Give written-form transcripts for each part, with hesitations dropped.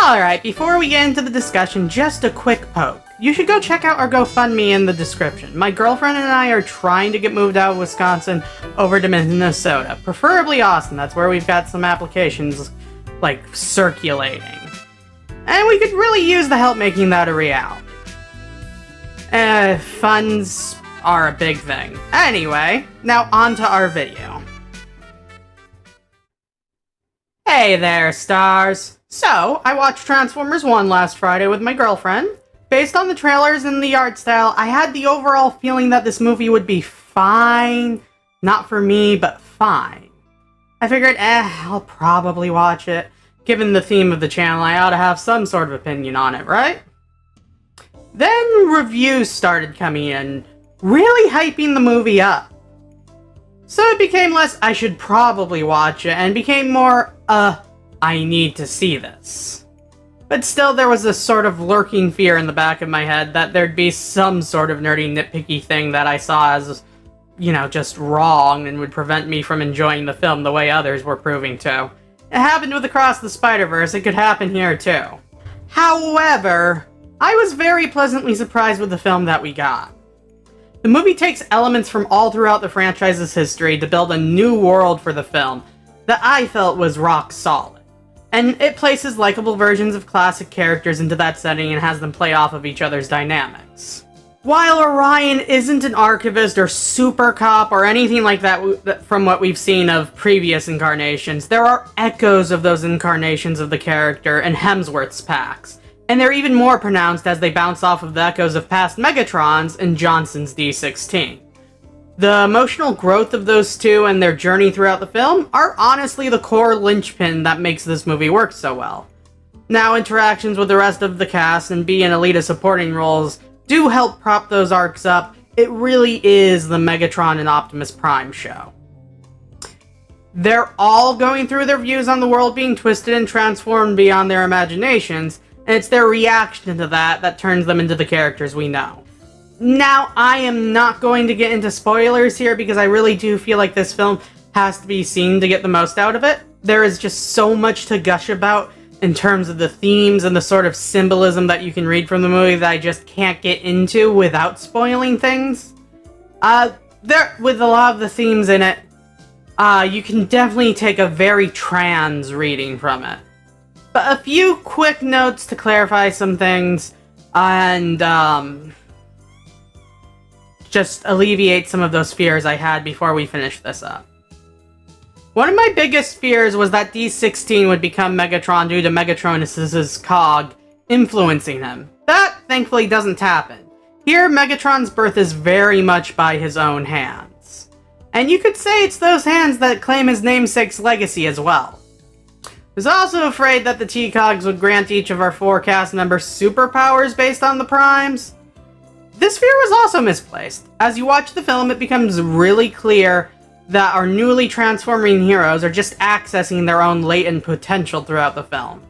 Alright, before we get into the discussion, just a quick poke. You should go check out our GoFundMe in the description. My girlfriend and I are trying to get moved out of Wisconsin over to Minnesota. Preferably Austin, that's where we've got some applications, like, circulating. And we could really use the help making that a reality. Funds are a big thing. Anyway, now on to our video. Hey there, stars! So, I watched Transformers 1 last Friday with my girlfriend. Based on the trailers and the art style, I had the overall feeling that this movie would be fine. Not for me, but fine. I figured, I'll probably watch it. Given the theme of the channel, I ought to have some sort of opinion on it, right? Then reviews started coming in, really hyping the movie up. So it became less, I should probably watch it, and became more, I need to see this. But still, there was a sort of lurking fear in the back of my head that there'd be some sort of nerdy, nitpicky thing that I saw as, you know, just wrong and would prevent me from enjoying the film the way others were proving to. It happened with Across the Spider-Verse, it could happen here too. However, I was very pleasantly surprised with the film that we got. The movie takes elements from all throughout the franchise's history to build a new world for the film that I felt was rock solid. And it places likable versions of classic characters into that setting and has them play off of each other's dynamics. While Orion isn't an archivist or super cop or anything like that from what we've seen of previous incarnations, there are echoes of those incarnations of the character in Hemsworth's packs, and they're even more pronounced as they bounce off of the echoes of past Megatrons in Johnson's D16. The emotional growth of those two and their journey throughout the film are honestly the core linchpin that makes this movie work so well. Now, interactions with the rest of the cast and being Alita supporting roles do help prop those arcs up. It really is the Megatron and Optimus Prime show. They're all going through their views on the world being twisted and transformed beyond their imaginations, and it's their reaction to that that turns them into the characters we know. Now, I am not going to get into spoilers here because I really do feel like this film has to be seen to get the most out of it. There is just so much to gush about in terms of the themes and the sort of symbolism that you can read from the movie that I just can't get into without spoiling things. With a lot of the themes in it, you can definitely take a very trans reading from it. But a few quick notes to clarify some things, and, just alleviate some of those fears I had before we finish this up. One of my biggest fears was that D16 would become Megatron due to Megatronus's cog influencing him. That, thankfully, doesn't happen. Here, Megatron's birth is very much by his own hands. And you could say it's those hands that claim his namesake's legacy as well. I was also afraid that the T-Cogs would grant each of our 4 cast members superpowers based on the Primes. This fear was also misplaced. As you watch the film, it becomes really clear that our newly transforming heroes are just accessing their own latent potential throughout the film.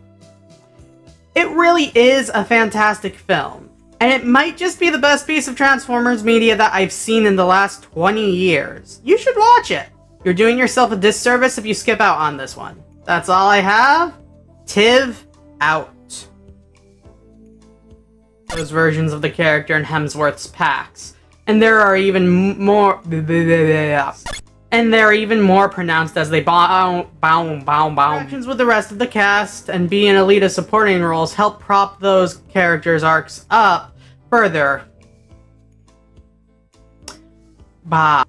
It really is a fantastic film, and it might just be the best piece of Transformers media that I've seen in the last 20 years. You should watch it. You're doing yourself a disservice if you skip out on this one. That's all I have. Tiv out. Those versions of the character in Hemsworth's packs. And there are even more... And they're even more pronounced as they interactions with the rest of the cast and being Alita supporting roles help prop those characters' arcs up further. Bye.